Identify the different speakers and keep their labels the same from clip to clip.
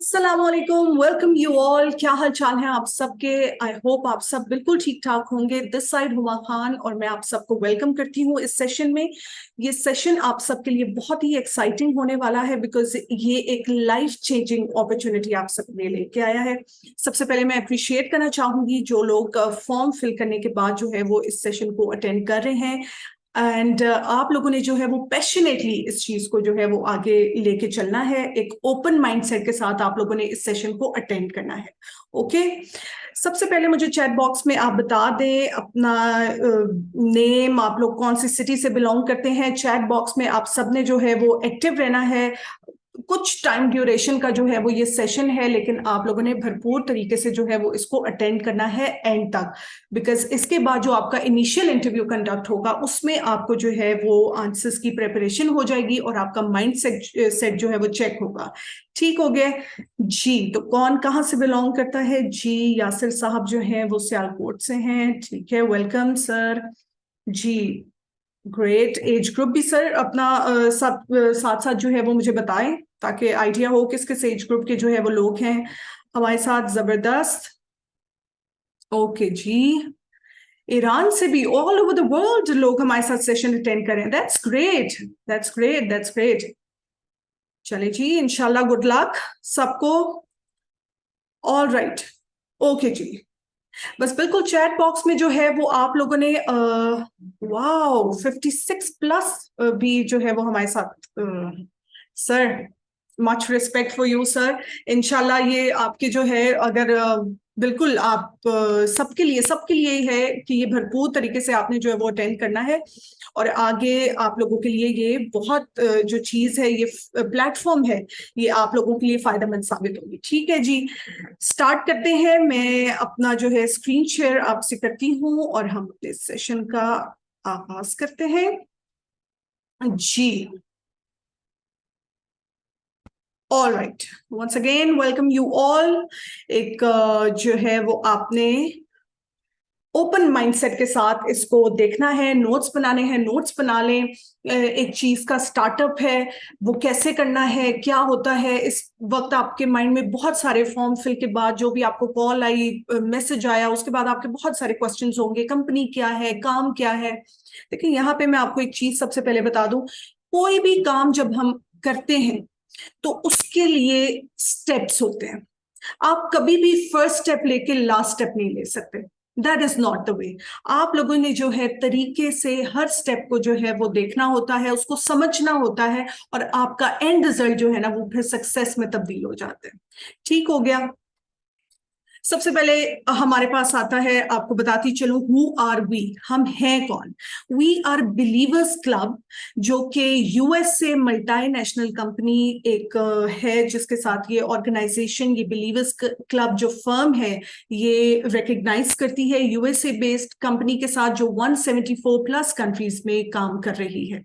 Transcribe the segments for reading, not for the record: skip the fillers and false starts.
Speaker 1: अस्सलाम वालेकुम, welcome you all. क्या हाल चाल है आप सबके? आई होप आप सब बिल्कुल ठीक ठाक होंगे। दिस साइड हुमा खान और मैं आप सबको वेलकम करती हूँ इस सेशन में। ये सेशन आप सबके लिए बहुत ही एक्साइटिंग होने वाला है बिकॉज ये एक लाइफ चेंजिंग अपॉर्चुनिटी आप सबके लिए लेके आया है। सबसे पहले मैं अप्रिशिएट करना चाहूंगी जो लोग फॉर्म फिल करने के बाद जो है वो इस सेशन को अटेंड कर रहे हैं एंड आप लोगों ने जो है वो पैशनेटली इस चीज को जो है वो आगे लेके चलना है। एक ओपन माइंडसेट के साथ आप लोगों ने इस सेशन को अटेंड करना है। ओके, सबसे पहले मुझे चैट बॉक्स में आप बता दें अपना नेम, आप लोग कौन सी सिटी से बिलोंग करते हैं। चैट बॉक्स में आप सबने जो है वो एक्टिव रहना है। कुछ टाइम ड्यूरेशन का जो है वो ये सेशन है, लेकिन आप लोगों ने भरपूर तरीके से जो है वो इसको अटेंड करना है एंड तक, बिकॉज इसके बाद जो आपका इनिशियल इंटरव्यू कंडक्ट होगा उसमें आपको जो है वो आंसर्स की प्रिपरेशन हो जाएगी और आपका माइंड सेट जो है वो चेक होगा। ठीक हो गया जी? तो कौन कहाँ से बिलोंग करता है जी? यासिर साहब जो हैं वो सियालकोट से हैं। ठीक है, वेलकम सर जी। ग्रेट। एज ग्रुप भी सर अपना साथ साथ जो है वो मुझे बताएं ताकि आइडिया हो किस किस एज ग्रुप के जो है वो लोग हैं हमारे साथ। जबरदस्त। ओके जी, ईरान से भी ऑल ओवर द वर्ल्ड लोग हमारे साथ सेशन अटेंड करें। That's great, that's great, that's great. चले जी, इंशाल्लाह गुड लक सबको। ऑल राइट, ओके जी। बस बिल्कुल चैट बॉक्स में जो है वो आप लोगों ने वाओ 56+ भी जो है वो हमारे साथ। Sir much respect for you sir. इंशाल्लाह ये आपके जो है अगर बिल्कुल आप सबके लिए ही है कि ये भरपूर तरीके से आपने जो है वो अटेंड करना है और आगे आप लोगों के लिए ये बहुत जो चीज है, ये प्लेटफॉर्म है, ये आप लोगों के लिए फायदेमंद साबित होगी। ठीक है जी, स्टार्ट करते हैं। मैं अपना जो है स्क्रीन शेयर आपसे करती हूँ और हम अपने सेशन का आगाज करते हैं जी। All right, once again welcome you all. एक जो है वो आपने ओपन माइंडसेट के साथ इसको देखना है, नोट्स बनाने हैं, नोट्स बना लें। एक चीज का स्टार्टअप है, वो कैसे करना है, क्या होता है। इस वक्त आपके माइंड में बहुत सारे फॉर्म फिल के बाद जो भी आपको कॉल आई, मैसेज आया, उसके बाद आपके बहुत सारे क्वेश्चंस होंगे, कंपनी क्या है, काम क्या है। देखिए यहाँ पे मैं आपको एक चीज सबसे पहले बता दूं, कोई भी काम जब हम करते हैं तो उसके लिए स्टेप्स होते हैं। आप कभी भी फर्स्ट स्टेप लेके लास्ट स्टेप नहीं ले सकते। That is not the way. आप लोगों ने जो है तरीके से हर स्टेप को जो है वो देखना होता है, उसको समझना होता है और आपका एंड रिजल्ट जो है ना वो फिर सक्सेस में तब्दील हो जाते हैं। ठीक हो गया? सबसे पहले हमारे पास आता है, आपको बताती चलूं हु आर वी, हम हैं कौन। वी आर बिलीवर्स क्लब, जो कि यूएस से मल्टीनेशनल कंपनी एक है जिसके साथ ये ऑर्गेनाइजेशन, ये बिलीवर्स क्लब जो फर्म है ये रिकग्नाइज करती है, यूएसए बेस्ड कंपनी के साथ जो 174+ कंट्रीज में काम कर रही है।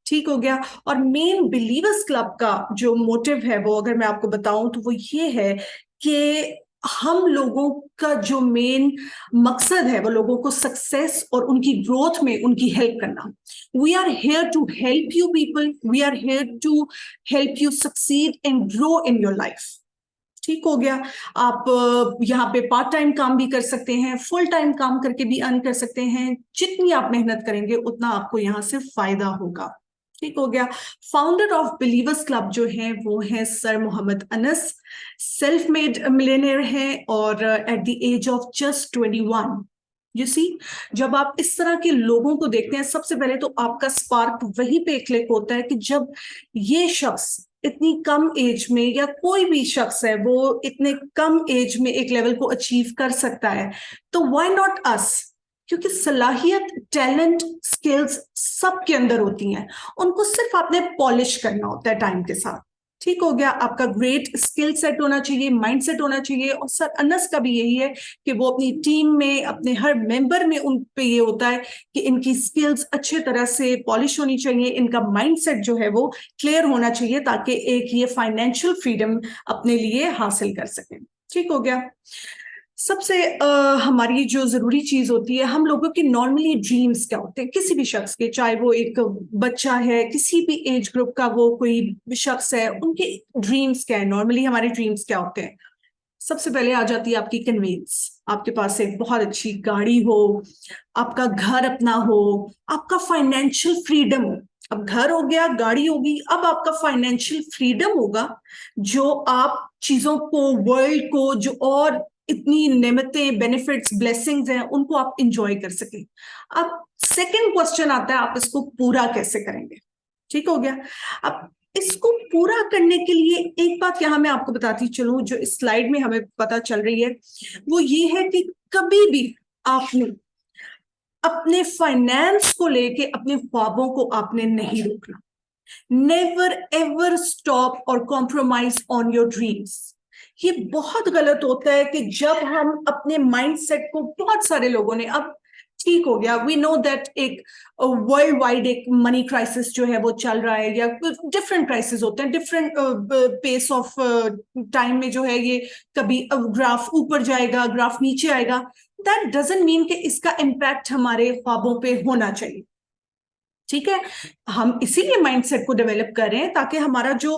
Speaker 1: ठीक हो गया? और मेन बिलीवर्स क्लब का जो मोटिव है वो अगर मैं आपको बताऊं तो वो ये है कि हम लोगों का जो मेन मकसद है वो लोगों को सक्सेस और उनकी ग्रोथ में उनकी हेल्प करना। We are here to help you people, we are here to help you succeed and grow in your life. ठीक हो गया? आप यहाँ पे पार्ट टाइम काम भी कर सकते हैं, फुल टाइम काम करके भी अर्न कर सकते हैं। जितनी आप मेहनत करेंगे उतना आपको यहाँ से फायदा होगा। ठीक हो गया? फाउंडर ऑफ बिलीवर्स क्लब जो है वो है sir Mohammad Anas, self made millionaire हैं और at the age of just 21। You see, जब आप इस तरह के लोगों को देखते हैं सबसे पहले तो आपका स्पार्क वहीं पे क्लिक होता है कि जब ये शख्स इतनी कम एज में, या कोई भी शख्स है वो इतने कम एज में एक लेवल को अचीव कर सकता है, तो व्हाई नॉट अस? क्योंकि सलाहियत, टैलेंट, स्किल्स सबके अंदर होती हैं, उनको सिर्फ आपने पॉलिश करना होता है टाइम के साथ। ठीक हो गया? आपका ग्रेट स्किल सेट होना चाहिए, माइंड सेट होना चाहिए। और सर अनस का भी यही है कि वो अपनी टीम में, अपने हर मेंबर में उन पे ये होता है कि इनकी स्किल्स अच्छे तरह से पॉलिश होनी चाहिए, इनका माइंड सेट जो है वो क्लियर होना चाहिए ताकि एक ये फाइनेंशियल फ्रीडम अपने लिए हासिल कर सकें। ठीक हो गया? सबसे हमारी जो जरूरी चीज होती है, हम लोगों के नॉर्मली ड्रीम्स क्या होते हैं किसी भी शख्स के, चाहे वो एक बच्चा है, किसी भी एज ग्रुप का वो कोई शख्स है, उनके ड्रीम्स क्या है, नॉर्मली हमारे ड्रीम्स क्या होते हैं। सबसे पहले आ जाती है आपकी कन्वेंस, आपके पास एक बहुत अच्छी गाड़ी हो, आपका घर अपना हो, आपका फाइनेंशियल फ्रीडम हो। अब घर हो गया, गाड़ी होगी, अब आपका फाइनेंशियल फ्रीडम होगा, जो आप चीजों को, वर्ल्ड को, जो और इतनी नेमतें, बेनिफिट्स, ब्लेसिंग्स हैं, उनको आप इंजॉय कर सकें। अब सेकंड क्वेश्चन आता है, आप इसको पूरा कैसे करेंगे। ठीक हो गया। अब इसको पूरा करने के लिए एक बात यहां मैं आपको बताती चलूं, जो इस स्लाइड में हमें पता चल रही है, वो ये है कि कभी भी आपने अपने फाइनेंस को लेके अपने ख्वाबों को आपने नहीं रोकना। नेवर एवर स्टॉप और कॉम्प्रोमाइज ऑन योर ड्रीम्स। ये बहुत गलत होता है कि जब हम अपने माइंडसेट को, बहुत सारे लोगों ने, अब ठीक हो गया, वी नो दैट एक वर्ल्ड वाइड एक मनी क्राइसिस जो है वो चल रहा है, या डिफरेंट क्राइसिस होते हैं डिफरेंट पेस ऑफ टाइम में, जो है ये कभी ग्राफ ऊपर जाएगा, ग्राफ नीचे आएगा। दैट डजंट मीन कि इसका इम्पैक्ट हमारे ख्वाबों पे होना चाहिए। ठीक है, हम इसीलिए माइंडसेट को डेवलप कर रहे हैं ताकि हमारा जो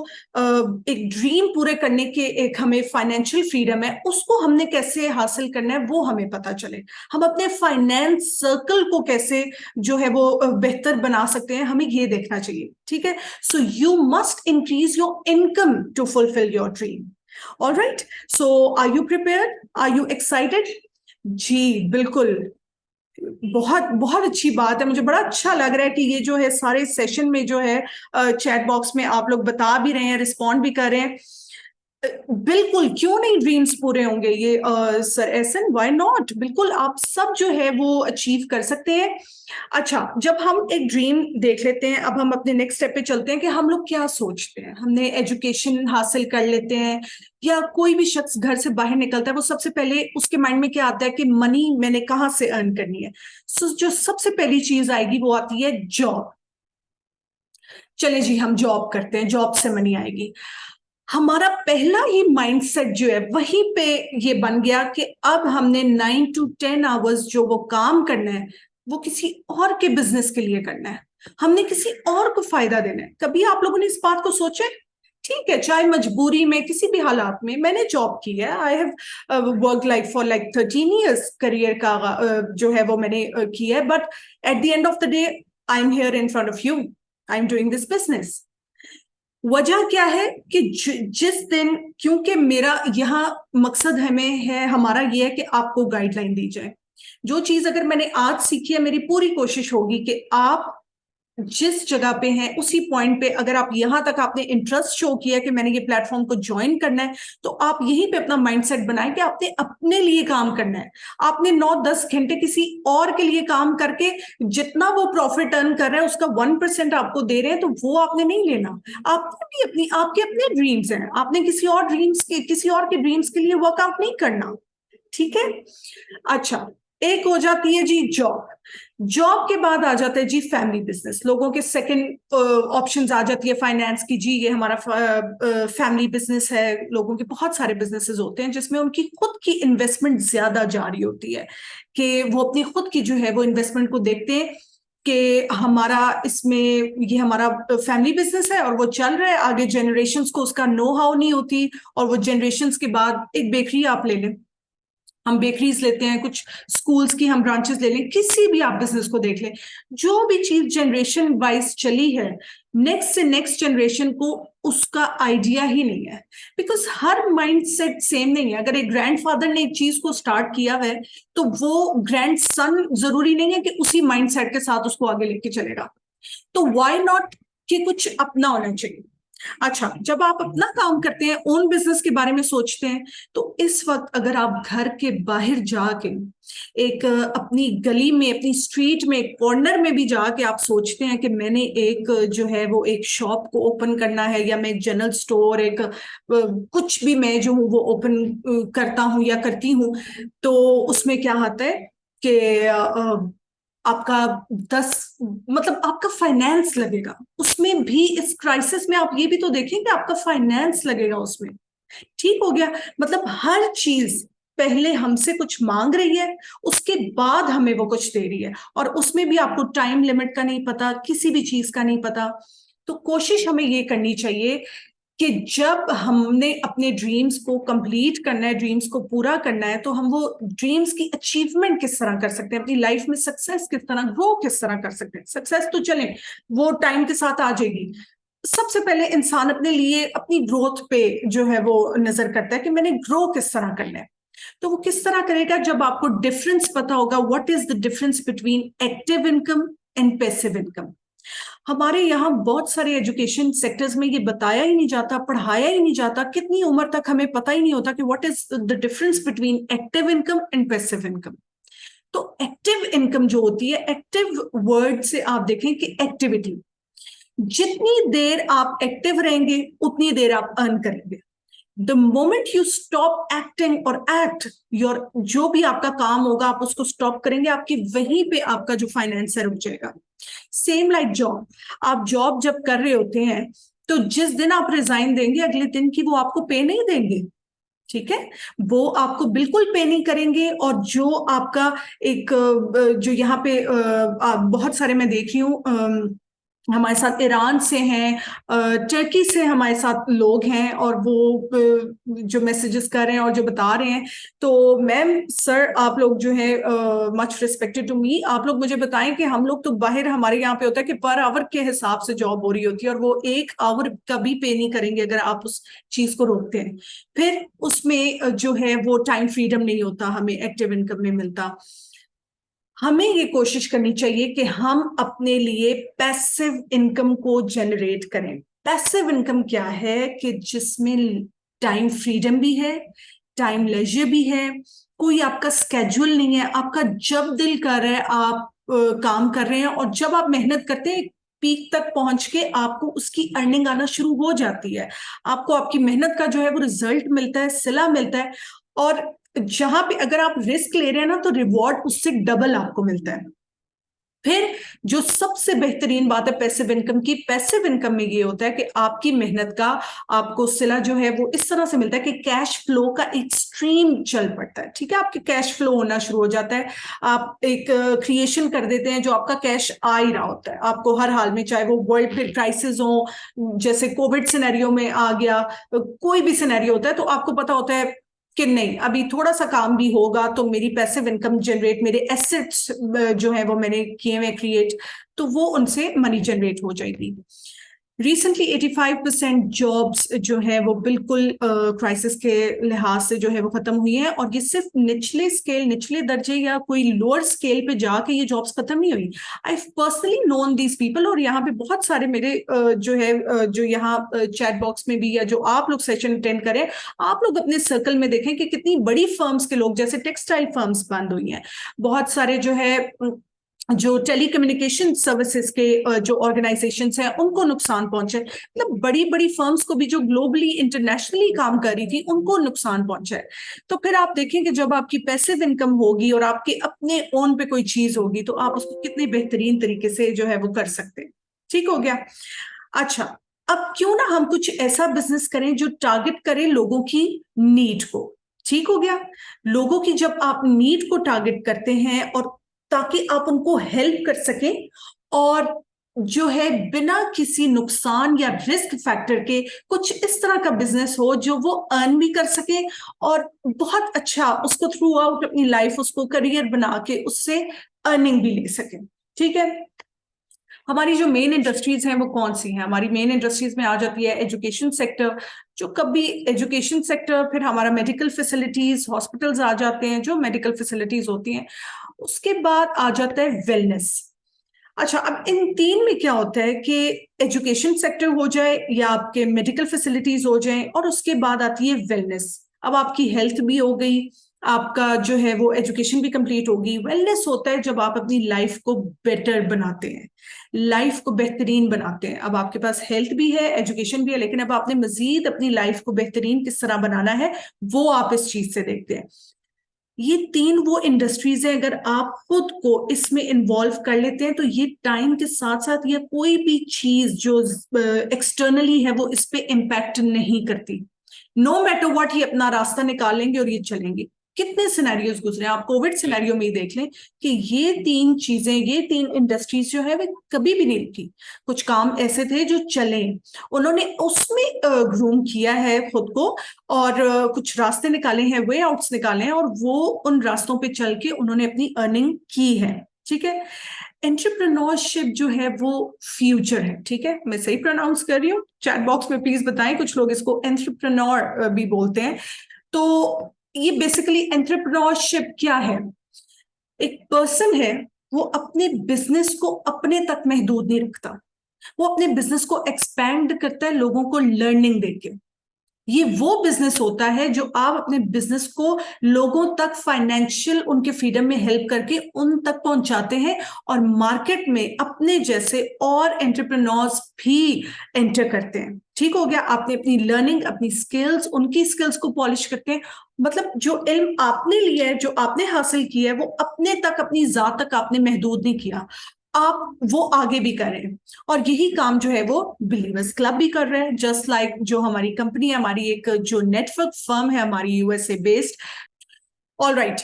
Speaker 1: एक ड्रीम पूरे करने के एक हमें फाइनेंशियल फ्रीडम है, उसको हमने कैसे हासिल करना है वो हमें पता चले। हम अपने फाइनेंस सर्कल को कैसे जो है वो बेहतर बना सकते हैं, हमें ये देखना चाहिए। ठीक है, so you must increase your income to fulfil your dream. Alright, so are you prepared, are you excited? जी बिल्कुल, बहुत बहुत अच्छी बात है। मुझे बड़ा अच्छा लग रहा है कि ये जो है सारे सेशन में जो है चैट बॉक्स में आप लोग बता भी रहे हैं, रिस्पॉन्ड भी कर रहे हैं। बिल्कुल, क्यों नहीं ड्रीम्स पूरे होंगे ये सर एहसन, व्हाई नॉट, बिल्कुल आप सब जो है वो अचीव कर सकते हैं। अच्छा, जब हम एक ड्रीम देख लेते हैं, अब हम अपने नेक्स्ट स्टेप पे चलते हैं कि हम लोग क्या सोचते हैं। हमने एजुकेशन हासिल कर लेते हैं, या कोई भी शख्स घर से बाहर निकलता है, वो सबसे पहले उसके माइंड में क्या आता है कि मनी मैंने कहाँ से अर्न करनी है। सो जो सबसे पहली चीज आएगी वो आती है जॉब। चले जी, हम जॉब करते हैं, जॉब से मनी आएगी। हमारा पहला ही माइंडसेट जो है वहीं पे ये बन गया कि अब हमने 9 to 10 आवर्स जो वो काम करना है, वो किसी और के बिजनेस के लिए करना है, हमने किसी और को फायदा देना है। कभी आप लोगों ने इस बात को सोचे? ठीक है, चाहे मजबूरी में, किसी भी हालात में, मैंने जॉब की है, I have work like for like 13 years, career का जो है वो मैंने किया है, but at the end of the day I am here in front of you, I am doing this business. वजह क्या है कि जिस दिन, क्योंकि मेरा यहाँ मकसद हमें है, हमारा ये है कि आपको गाइडलाइन दी जाए। जो चीज अगर मैंने आज सीखी है, मेरी पूरी कोशिश होगी कि आप जिस जगह पे हैं उसी पॉइंट पे, अगर आप यहां तक आपने इंटरेस्ट शो किया कि मैंने ये प्लेटफॉर्म को ज्वाइन करना है, तो आप यहीं पे अपना माइंडसेट बनाएं कि आपने अपने लिए काम करना है। आपने 9-10 घंटे किसी और के लिए काम करके जितना वो प्रॉफिट अर्न कर रहे हैं उसका 1% आपको दे रहे हैं, तो वो आपने नहीं लेना। आपने भी अपनी, आपके अपने ड्रीम्स हैं, आपने किसी और ड्रीम्स के, किसी और के ड्रीम्स के लिए वर्कआउट नहीं करना। ठीक है, अच्छा, एक हो जाती है जी जॉब। जॉब के बाद आ जाता है जी फैमिली बिजनेस। लोगों के सेकंड ऑप्शंस आ जाती है फाइनेंस की, जी ये हमारा फैमिली बिजनेस है। लोगों के बहुत सारे बिजनेसेस होते हैं जिसमें उनकी खुद की इन्वेस्टमेंट ज्यादा जारी होती है, कि वो अपनी खुद की जो है वो इन्वेस्टमेंट को देखते हैं कि हमारा इसमें, ये हमारा फैमिली बिजनेस है और वो चल रहा है आगे, जनरेशंस को उसका नो हाउ नहीं होती, और वो जनरेशंस के बाद, एक बेकरी आप ले लें, हम बेकरीज लेते हैं, कुछ स्कूल्स की हम ब्रांचेस ले लें, किसी भी आप बिजनेस को देख लें, जो भी चीज जनरेशन वाइज चली है, नेक्स्ट से नेक्स्ट जनरेशन को उसका आइडिया ही नहीं है, बिकॉज हर माइंडसेट सेम नहीं है। अगर एक ग्रैंडफादर ने एक चीज को स्टार्ट किया है, तो वो ग्रैंड सन जरूरी नहीं है कि उसी माइंडसेट के साथ उसको आगे लेके चलेगा। तो व्हाई नॉट कि कुछ अपना होना चाहिए। अच्छा, जब आप अपना काम करते हैं, ओन बिजनेस के बारे में सोचते हैं, तो इस वक्त अगर आप घर के बाहर जाके एक अपनी गली में, अपनी स्ट्रीट में, एक कॉर्नर में भी जाके आप सोचते हैं कि मैंने एक जो है वो एक शॉप को ओपन करना है, या मैं एक जनरल स्टोर, एक कुछ भी मैं जो हूँ वो ओपन करता हूँ या करती हूँ, तो उसमें क्या आता है कि आपका 10, मतलब आपका फाइनेंस लगेगा उसमें भी। इस क्राइसिस में आप ये भी तो देखें कि आपका फाइनेंस लगेगा उसमें। ठीक हो गया, मतलब हर चीज पहले हमसे कुछ मांग रही है, उसके बाद हमें वो कुछ दे रही है, और उसमें भी आपको टाइम लिमिट का नहीं पता, किसी भी चीज का नहीं पता। तो कोशिश हमें ये करनी चाहिए कि जब हमने अपने ड्रीम्स को कंप्लीट करना है, ड्रीम्स को पूरा करना है, तो हम वो ड्रीम्स की अचीवमेंट किस तरह कर सकते हैं, अपनी लाइफ में सक्सेस किस तरह, ग्रो किस तरह कर सकते हैं। सक्सेस तो चले वो टाइम के साथ आ जाएगी। सबसे पहले इंसान अपने लिए अपनी ग्रोथ पे जो है वो नजर करता है कि मैंने ग्रो किस तरह करना है। तो वो किस तरह करेगा, जब आपको डिफरेंस पता होगा, what is the difference between active income and passive income. हमारे यहाँ बहुत सारे एजुकेशन सेक्टर्स में ये बताया ही नहीं जाता, पढ़ाया ही नहीं जाता, कितनी उम्र तक हमें पता ही नहीं होता कि what is the difference between active income and passive income. तो एक्टिव इनकम जो होती है, एक्टिव वर्ड से आप देखें कि एक्टिविटी, जितनी देर आप एक्टिव रहेंगे उतनी देर आप अर्न करेंगे। The moment you stop acting और एक्ट योर, जो भी आपका काम होगा आप उसको स्टॉप करेंगे, आपकी वहीं पे आपका जो फाइनेंस है रुक जाएगा। सेम लाइक जॉब, आप जॉब जब कर रहे होते हैं तो जिस दिन आप रिजाइन देंगे अगले दिन की वो आपको पे नहीं देंगे, ठीक है, वो आपको बिल्कुल पे नहीं करेंगे। और जो आपका एक जो यहाँ पे बहुत सारे मैं देख रही हूँ, हमारे साथ ईरान से हैं, टर्की से हमारे साथ लोग हैं, और वो जो मैसेजेस कर रहे हैं और जो बता रहे हैं, तो मैम सर आप लोग जो है मच रिस्पेक्टेड टू मी, आप लोग मुझे बताएं कि हम लोग तो बाहर, हमारे यहाँ पे होता है कि पर आवर के हिसाब से जॉब हो रही होती है, और वो एक आवर कभी पे नहीं करेंगे अगर आप उस चीज को रोकते हैं। फिर उसमें जो है वो टाइम फ्रीडम नहीं होता, हमें एक्टिव इनकम नहीं मिलता। हमें ये कोशिश करनी चाहिए कि हम अपने लिए पैसिव इनकम को जनरेट करें। पैसिव इनकम क्या है कि जिसमें टाइम फ्रीडम भी है, टाइम लेजर भी है, कोई आपका स्केड्यूल नहीं है, आपका जब दिल कर रहा है आप काम कर रहे हैं, और जब आप मेहनत करते हैं पीक तक पहुंच के आपको उसकी अर्निंग आना शुरू हो जाती है, आपको आपकी मेहनत का जो है वो रिजल्ट मिलता है, सिला मिलता है। और जहां पे अगर आप रिस्क ले रहे हैं ना तो रिवॉर्ड उससे डबल आपको मिलता है। फिर जो सबसे बेहतरीन बात है पैसिव इनकम की, पैसिव इनकम में ये होता है कि आपकी मेहनत का आपको सिला जो है वो इस तरह से मिलता है कि कैश फ्लो का एक स्ट्रीम चल पड़ता है, ठीक है, आपके कैश फ्लो होना शुरू हो जाता है। आप एक क्रिएशन कर देते हैं जो आपका कैश आ ही रहा होता है आपको हर हाल में, चाहे वो वर्ल्ड पे क्राइसिस हो, जैसे कोविड सिनेरियो में आ गया, कोई भी सिनेरियो होता है तो आपको पता होता है कि नहीं अभी थोड़ा सा काम भी होगा तो मेरी पैसिव इनकम जनरेट, मेरे एसेट्स जो है वो मैंने किए हुए क्रिएट, तो वो उनसे मनी जनरेट हो जाएगी। रिसेंटली 85% जॉब्स जो है वो बिल्कुल क्राइसिस के लिहाज से जो है वो खत्म हुई है, और ये सिर्फ निचले स्केल, निचले दर्जे या कोई लोअर स्केल पे जाके ये जॉब्स खत्म नहीं हुई। I personally known these people, और यहाँ पे बहुत सारे मेरे जो है जो यहाँ चैट बॉक्स में भी, या जो आप लोग सेशन अटेंड करें, आप लोग अपने सर्कल में देखें कि कितनी बड़ी फर्म्स के लोग, जैसे टेक्सटाइल फर्म्स बंद हुई हैं, बहुत सारे जो है जो टेलीकम्युनिकेशन सर्विसेज के जो ऑर्गेनाइजेशंस हैं उनको नुकसान पहुंचा है, मतलब बड़ी बड़ी फर्म्स को भी जो ग्लोबली इंटरनेशनली काम कर रही थी उनको नुकसान पहुंचा है। तो फिर आप देखें कि जब आपकी पैसिव इनकम होगी और आपके अपने ओन पे कोई चीज होगी तो आप उसको कितने बेहतरीन तरीके से जो है वो कर सकते हैं। ठीक हो गया। अच्छा, अब क्यों ना हम कुछ ऐसा बिजनेस करें जो टारगेट करे लोगों की नीड को। ठीक हो गया। लोगों की जब आप नीड को टारगेट करते हैं और ताकि आप उनको हेल्प कर सकें, और जो है बिना किसी नुकसान या रिस्क फैक्टर के कुछ इस तरह का बिजनेस हो जो वो अर्न भी कर सके और बहुत अच्छा उसको थ्रू आउट अपनी लाइफ उसको करियर बना के उससे अर्निंग भी ले सके। ठीक है। हमारी जो मेन इंडस्ट्रीज हैं वो कौन सी हैं? हमारी मेन इंडस्ट्रीज में आ जाती है एजुकेशन सेक्टर, जो कभी एजुकेशन सेक्टर, फिर हमारा मेडिकल फैसिलिटीज, हॉस्पिटल्स आ जाते हैं जो मेडिकल फैसिलिटीज होती हैं, उसके बाद आ जाता है वेलनेस। अच्छा, अब इन तीन में क्या होता है कि एजुकेशन सेक्टर हो जाए या आपके मेडिकल फैसिलिटीज हो जाए, और उसके बाद आती है वेलनेस। अब आपकी हेल्थ भी हो गई, आपका जो है वो एजुकेशन भी कंप्लीट होगी। वेलनेस होता है जब आप अपनी लाइफ को बेटर बनाते हैं, लाइफ को बेहतरीन बनाते हैं। अब आपके पास हेल्थ भी है, एजुकेशन भी है, लेकिन अब आपने मजीद अपनी लाइफ को बेहतरीन किस तरह बनाना है वो आप इस चीज से देखते हैं। ये तीन वो इंडस्ट्रीज है, अगर आप खुद को इसमें इन्वॉल्व कर लेते हैं तो ये टाइम के साथ साथ ये कोई भी चीज जो एक्सटर्नली है वो इस पे इम्पैक्ट नहीं करती। नो मैटर व्हाट, ये अपना रास्ता निकालेंगे और ये चलेंगे। कितने सिनेरियोज गुजरे, आप कोविड सिनेरियो में ही देख लें कि ये तीन चीजें, ये तीन इंडस्ट्रीज जो है वे कभी भी नहीं रुकी। कुछ काम ऐसे थे जो चले, उन्होंने उसमें ग्रूम किया है खुद को, और कुछ रास्ते निकाले हैं, वे आउट्स निकाले हैं, और वो उन रास्तों पे चल के उन्होंने अपनी अर्निंग की है। ठीक है, एंटरप्रेन्योरशिप जो है वो फ्यूचर है। ठीक है, मैं सही प्रोनाउंस कर रही हूँ? चैट बॉक्स में प्लीज बताएं, कुछ लोग इसको एंटरप्रेन्योर भी बोलते हैं। तो ये बेसिकली एंटरप्रेन्योरशिप क्या है? एक पर्सन है, वो अपने बिजनेस को अपने तक महदूद नहीं रखता, वो अपने बिजनेस को एक्सपैंड करता है लोगों को लर्निंग देके। ये वो बिजनेस होता है जो आप अपने बिजनेस को लोगों तक फाइनेंशियल उनके फ्रीडम में हेल्प करके उन तक पहुंचाते हैं, और मार्केट में अपने जैसे और एंटरप्रेन्योर्स भी एंटर करते हैं। ठीक हो गया, आपने अपनी लर्निंग, अपनी स्किल्स, उनकी स्किल्स को पॉलिश करके, मतलब जो इल्म आपने लिया है, जो आपने हासिल किया है, वो अपने तक, अपनी जात तक आपने महदूद नहीं किया, आप वो आगे भी करें। और यही काम जो है वो बिलीवर्स क्लब भी कर रहे हैं, जस्ट लाइक जो हमारी कंपनी है, हमारी एक जो नेटवर्क फर्म है हमारी यूएसए बेस्ड। ऑल राइट,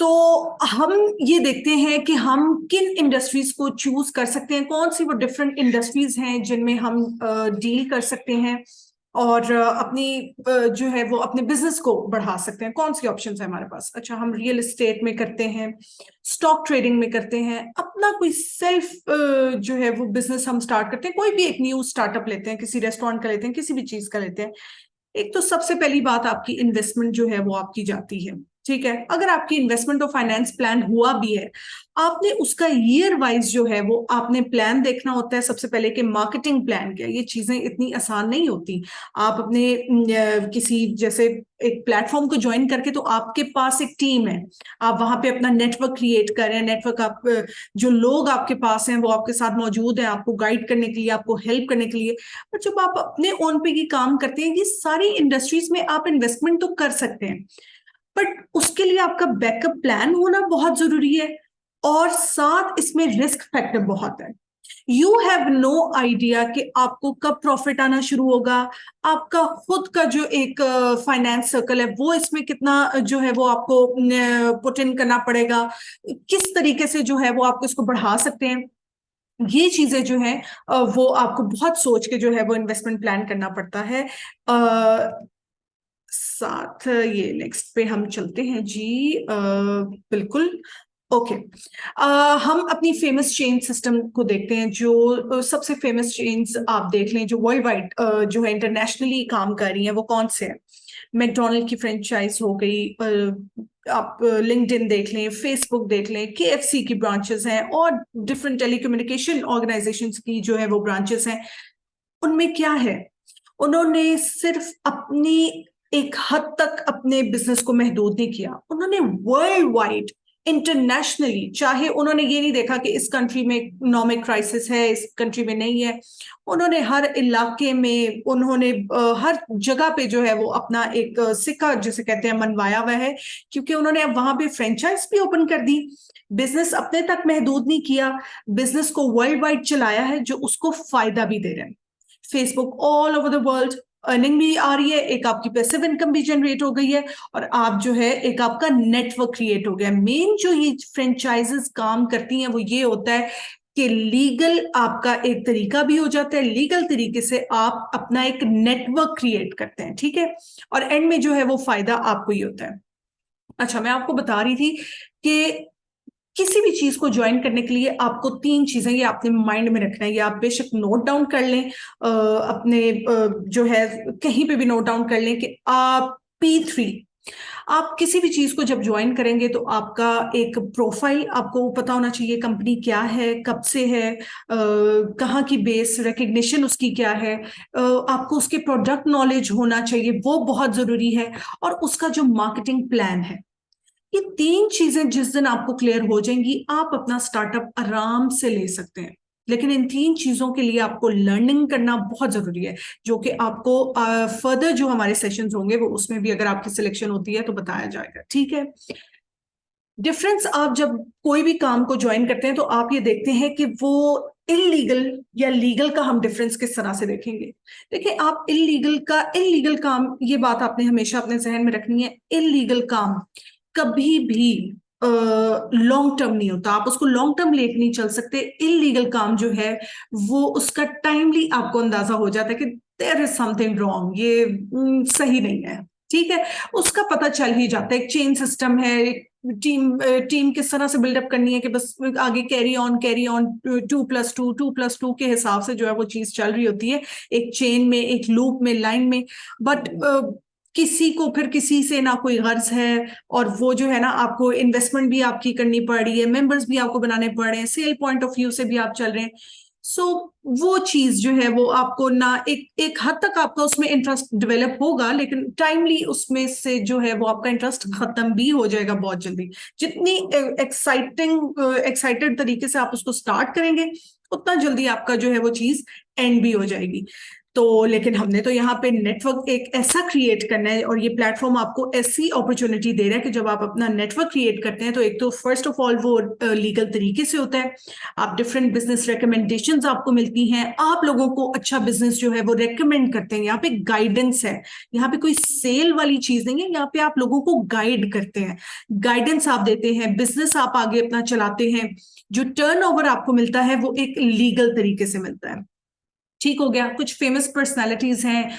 Speaker 1: तो हम ये देखते हैं कि हम किन इंडस्ट्रीज को चूज कर सकते हैं, कौन सी वो डिफरेंट इंडस्ट्रीज हैं जिनमें हम डील कर सकते हैं और अपनी जो है वो अपने बिजनेस को बढ़ा सकते हैं। कौन सी ऑप्शंस है हमारे पास? अच्छा, हम रियल एस्टेट में करते हैं, स्टॉक ट्रेडिंग में करते हैं, अपना कोई सेल्फ जो है वो बिजनेस हम स्टार्ट करते हैं, कोई भी एक न्यू स्टार्टअप लेते हैं, किसी रेस्टोरेंट का लेते हैं, किसी भी चीज का लेते हैं। एक तो सबसे पहली बात, आपकी इन्वेस्टमेंट जो है वो आपकी जाती है। ठीक है, अगर आपकी इन्वेस्टमेंट और फाइनेंस प्लान हुआ भी है, आपने उसका ईयर वाइज जो है वो आपने प्लान देखना होता है सबसे पहले कि मार्केटिंग प्लान क्या है। ये चीजें इतनी आसान नहीं होती। आप अपने किसी जैसे एक प्लेटफॉर्म को ज्वाइन करके, तो आपके पास एक टीम है, आप वहां पे अपना नेटवर्क क्रिएट कर रहे हैं। नेटवर्क, आप जो लोग आपके पास हैं वो आपके साथ मौजूद हैं आपको गाइड करने के लिए, आपको हेल्प करने के लिए। और जब आप अपने ओन पे ये काम करते हैं, ये सारी इंडस्ट्रीज में आप इन्वेस्टमेंट तो कर सकते हैं, बट उसके लिए आपका बैकअप प्लान होना बहुत जरूरी है, और साथ इसमें रिस्क फैक्टर बहुत है। यू हैव नो आइडिया कि आपको कब प्रॉफिट आना शुरू होगा, आपका खुद का जो एक फाइनेंस सर्कल है वो इसमें कितना जो है वो आपको पुट इन करना पड़ेगा, किस तरीके से जो है वो आपको इसको बढ़ा सकते हैं। ये चीजें जो हैं वो आपको बहुत सोच के जो है वो इन्वेस्टमेंट प्लान करना पड़ता है। साथ ये नेक्स्ट पे हम चलते हैं जी। बिल्कुल, ओके। हम अपनी फेमस चेन सिस्टम को देखते हैं। जो सबसे फेमस चेन्स आप देख लें जो वर्ल्ड वाइड जो है इंटरनेशनली काम कर रही हैं, वो कौन से हैं? मैकडोनल्ड की फ्रेंचाइज हो गई, आप लिंक्डइन देख लें, फेसबुक देख लें, केएफसी की ब्रांचेस हैं, और डिफरेंट टेलीकम्युनिकेशन ऑर्गेनाइजेशंस की जो है वो ब्रांचेस हैं। उनमें क्या है, उन्होंने सिर्फ अपनी एक हद तक अपने बिजनेस को महदूद नहीं किया, उन्होंने वर्ल्ड वाइड, इंटरनेशनली, चाहे उन्होंने ये नहीं देखा कि इस कंट्री में इकोनॉमिक क्राइसिस है, इस कंट्री में नहीं है, उन्होंने हर इलाके में, उन्होंने हर जगह पे जो है वो अपना एक सिक्का जिसे कहते हैं मनवाया हुआ है, क्योंकि उन्होंने अब वहां पे फ्रेंचाइज भी ओपन कर दी। बिजनेस अपने तक महदूद नहीं किया, बिजनेस को वर्ल्ड वाइड चलाया है, जो उसको फायदा भी दे रहे हैं। Facebook all over the world, earning भी आ रही है, एक आपकी पैसिव इनकम भी जनरेट हो गई है, और आप जो है एक आपका नेटवर्क क्रिएट हो गया। मेन जो ये फ्रेंचाइजेस काम करती हैं वो ये होता है कि लीगल आपका एक तरीका भी हो जाता है, लीगल तरीके से आप अपना एक नेटवर्क क्रिएट करते हैं। ठीक है, और एंड में जो है वो फायदा आपको ही होता है। अच्छा, मैं आपको बता रही थी कि किसी भी चीज को ज्वाइन करने के लिए आपको तीन चीजें ये आपने माइंड में रखना है। ये आप बेशक नोट डाउन कर लें, अपने जो है कहीं पे भी नोट डाउन कर लें कि आप P3, आप किसी भी चीज को जब ज्वाइन करेंगे तो आपका एक प्रोफाइल आपको पता होना चाहिए, कंपनी क्या है, कब से है, कहाँ की बेस, रिकग्निशन उसकी क्या है, आपको उसके प्रोडक्ट नॉलेज होना चाहिए, वो बहुत जरूरी है, और उसका जो मार्केटिंग प्लान है। ये तीन चीजें जिस दिन आपको क्लियर हो जाएंगी, आप अपना स्टार्टअप आराम से ले सकते हैं। लेकिन इन तीन चीजों के लिए आपको लर्निंग करना बहुत जरूरी है, जो कि आपको फर्दर जो हमारे सेशंस होंगे वो उसमें भी अगर आपकी सिलेक्शन होती है तो बताया जाएगा। ठीक है, डिफरेंस, आप जब कोई भी काम को ज्वाइन करते हैं तो आप ये देखते हैं कि वो इलीगल या लीगल का हम डिफरेंस किस तरह से देखेंगे। देखिए, आप इलीगल काम, ये बात आपने हमेशा अपने जहन में रखनी है। इलीगल काम कभी भी लॉन्ग टर्म नहीं होता, आप उसको लॉन्ग टर्म लेके नहीं चल सकते। इलीगल काम जो है वो उसका टाइमली आपको अंदाजा हो जाता है कि देयर इज समथिंग रॉन्ग, ये सही नहीं है, ठीक है। उसका पता चल ही जाता है। एक चेन सिस्टम है, एक टीम किस तरह से बिल्डअप करनी है कि बस आगे कैरी ऑन 2+2 2+2 के हिसाब से जो है वो चीज चल रही होती है, एक चेन में, एक लूप में, लाइन में। बट किसी को फिर किसी से ना कोई गर्ज है, और वो जो है ना आपको इन्वेस्टमेंट भी आपकी करनी पड़ रही है, मेंबर्स भी आपको बनाने पड़ रहे हैं, सेल पॉइंट ऑफ व्यू से भी आप चल रहे हैं। सो वो चीज जो है वो आपको ना एक एक हद तक आपका उसमें इंटरेस्ट डेवलप होगा, लेकिन टाइमली उसमें से जो है वो आपका इंटरेस्ट खत्म भी हो जाएगा बहुत जल्दी। जितनी एक्साइटेड तरीके से आप उसको स्टार्ट करेंगे, उतना जल्दी आपका जो है वो चीज एंड भी हो जाएगी। तो लेकिन हमने तो यहाँ पे नेटवर्क एक ऐसा क्रिएट करना है, और ये प्लेटफॉर्म आपको ऐसी अपॉर्चुनिटी दे रहा है कि जब आप अपना नेटवर्क क्रिएट करते हैं तो एक तो फर्स्ट ऑफ ऑल वो लीगल तरीके से होता है। आप डिफरेंट बिजनेस रिकमेंडेशंस आपको मिलती हैं, आप लोगों को अच्छा बिजनेस जो है वो रेकमेंड करते हैं। यहाँ पे गाइडेंस है, यहाँ पे कोई सेल वाली चीज नहीं है, यहाँ पे आप लोगों को गाइड करते हैं, गाइडेंस आप देते हैं, बिजनेस आप आगे अपना चलाते हैं। जो टर्नओवर आपको मिलता है वो एक लीगल तरीके से मिलता है। ठीक हो गया। कुछ फेमस पर्सनालिटीज हैं,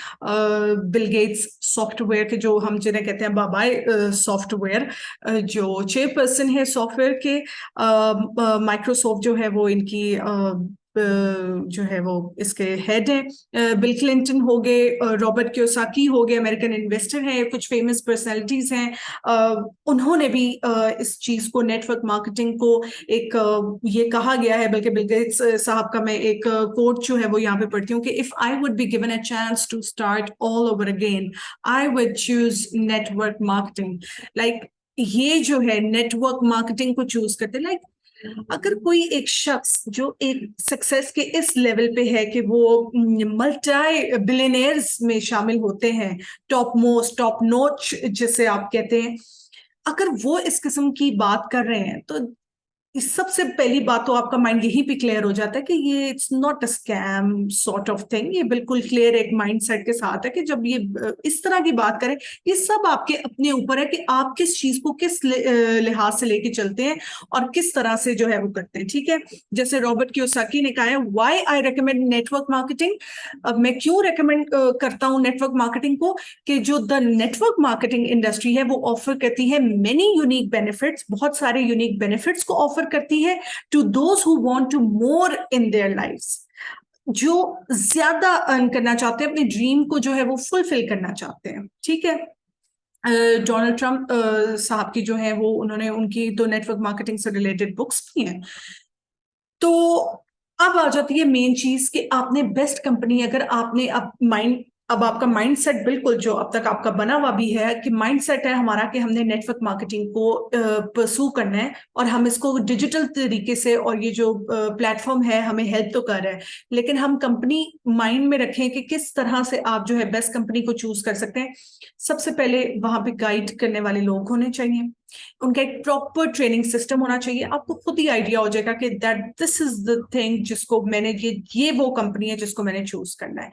Speaker 1: बिल गेट्स सॉफ्टवेयर के, जो हम जिन्हें कहते हैं बाबाई सॉफ्टवेयर, जो चेयरपर्सन है सॉफ्टवेयर के। माइक्रोसॉफ्ट जो है वो इनकी जो है वो इसके हेड है। बिल क्लिंटन हो गए, रॉबर्ट कियोसाकी हो गए, अमेरिकन इन्वेस्टर हैं, कुछ फेमस पर्सनालिटीज हैं। उन्होंने भी इस चीज को, नेटवर्क मार्केटिंग को एक ये कहा गया है, बल्कि बिल गेट्स साहब का मैं एक कोट जो है वो यहाँ पे पढ़ती हूँ कि if I would be given a chance to start all over again, I would choose network marketing. Like ये जो है नेटवर्क मार्केटिंग को चूज करते, लाइक अगर कोई एक शख्स जो एक सक्सेस के इस लेवल पे है कि वो मल्टी बिलियनियर्स में शामिल होते हैं, टॉप मोस्ट, टॉप नॉच जिसे आप कहते हैं, अगर वो इस किस्म की बात कर रहे हैं, तो इस सबसे पहली बात तो आपका माइंड यही पे क्लियर हो जाता है कि ये it's not a scam sort of thing. ये बिल्कुल क्लियर एक माइंडसेट के साथ है कि जब ये इस तरह की बात करें, ये सब आपके अपने ऊपर है कि आप किस चीज को किस लिहाज से लेके चलते हैं और किस तरह से जो है वो करते हैं, ठीक है। जैसे रॉबर्ट कियोसाकी ने कहा है, why I recommend network marketing. अब मैं क्यों रिकमेंड करता हूं नेटवर्क मार्केटिंग को, कि जो द नेटवर्क मार्केटिंग इंडस्ट्री है वो ऑफर करती है मेनी यूनिक बेनिफिट्स, बहुत सारे यूनिक बेनिफिट्स को ऑफर करती है to those who want to more in their lives, जो ज्यादा अर्न करना चाहते हैं, अपने ड्रीम को जो है वो फुलफिल करना चाहते हैं, ठीक है। डोनाल्ड ट्रंप साहब की जो है वो, उन्होंने उनकी तो नेटवर्क मार्केटिंग से रिलेटेड बुक्स भी हैं। तो अब आ जाती है मेन चीज कि आपने बेस्ट कंपनी, अगर आपने अब आपका माइंडसेट बिल्कुल जो अब तक आपका बना हुआ भी है कि माइंडसेट है हमारा कि हमने नेटवर्क मार्केटिंग को परसू करना है, और हम इसको डिजिटल तरीके से, और ये जो प्लेटफॉर्म है हमें हेल्प तो कर रहा है, लेकिन हम कंपनी माइंड में रखें कि किस तरह से आप जो है बेस्ट कंपनी को चूज कर सकते हैं। सबसे पहले वहां पे गाइड करने वाले लोग होने चाहिए, उनका एक प्रॉपर ट्रेनिंग सिस्टम होना चाहिए। आपको खुद ही आइडिया हो जाएगा कि that this is the thing जिसको मैंने, ये वो कंपनी है जिसको मैंने चूज करना है।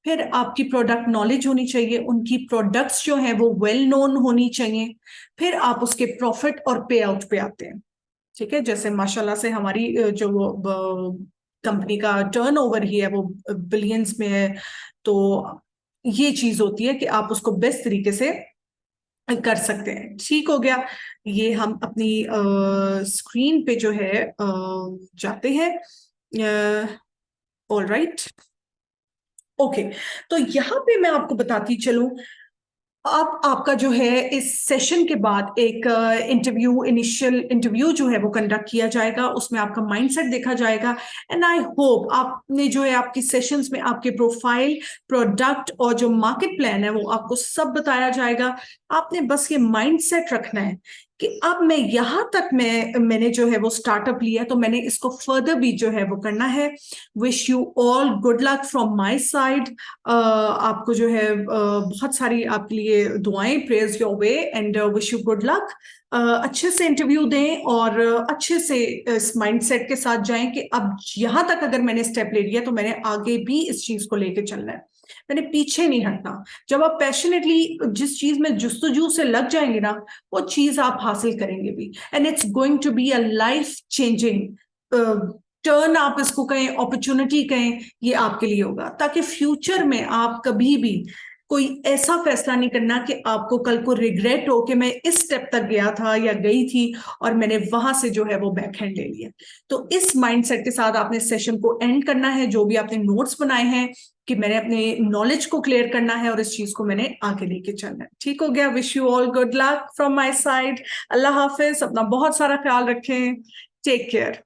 Speaker 1: फिर आपकी प्रोडक्ट नॉलेज होनी चाहिए, उनकी प्रोडक्ट्स जो हैं वो वेल नोन होनी चाहिए। फिर आप उसके प्रॉफिट और पे आउट पे आते हैं, ठीक है। जैसे माशाल्लाह से हमारी जो वो कंपनी का टर्नओवर ही है वो बिलियंस में है, तो ये चीज होती है कि आप उसको बेस्ट तरीके से कर सकते हैं। ठीक हो गया। ये हम अपनी स्क्रीन पे जो है जाते हैं। All right, okay. तो यहाँ पे मैं आपको बताती चलूं, अब आपका जो है इस सेशन के बाद एक इनिशियल इंटरव्यू जो है वो कंडक्ट किया जाएगा, उसमें आपका माइंडसेट देखा जाएगा। एंड आई होप आपने जो है आपकी सेशंस में आपके प्रोफाइल, प्रोडक्ट और जो मार्केट प्लान है वो आपको सब बताया जाएगा। आपने बस ये माइंडसेट रखना है कि अब मैं यहां तक मैंने जो है वो स्टार्टअप लिया, तो मैंने इसको फर्दर भी जो है वो करना है। Wish you all good luck from my side. आपको जो है बहुत सारी आपके लिए दुआएं, prayers your way, and wish you good luck. अच्छे से इंटरव्यू दें और अच्छे से इस माइंडसेट के साथ जाएं कि अब यहां तक अगर मैंने स्टेप ले लिया तो मैंने आगे भी इस चीज को लेके चलना है। मैंने पीछे नहीं हटना। जब आप पैशनेटली जिस चीज में जुस्तजू से लग जाएंगे ना, वो चीज आप हासिल करेंगे भी, and it's going to be a life changing turn, आप इसको कहें, अपॉर्चुनिटी कहें, ये आपके लिए होगा, ताकि फ्यूचर में आप कभी भी कोई ऐसा फैसला नहीं करना कि आपको कल को रिग्रेट हो कि मैं इस स्टेप तक गया था या गई थी और मैंने वहां से जो है वो बैकहैंड ले लिया। तो इस माइंडसेट के साथ आपने सेशन को एंड करना है, जो भी आपने नोट्स बनाए हैं कि मैंने अपने नॉलेज को क्लियर करना है और इस चीज को मैंने आगे लेके चलना है। ठीक हो गया? Wish you all good luck from my side. अल्लाह हाफिज, अपना बहुत सारा ख्याल रखें, टेक केयर।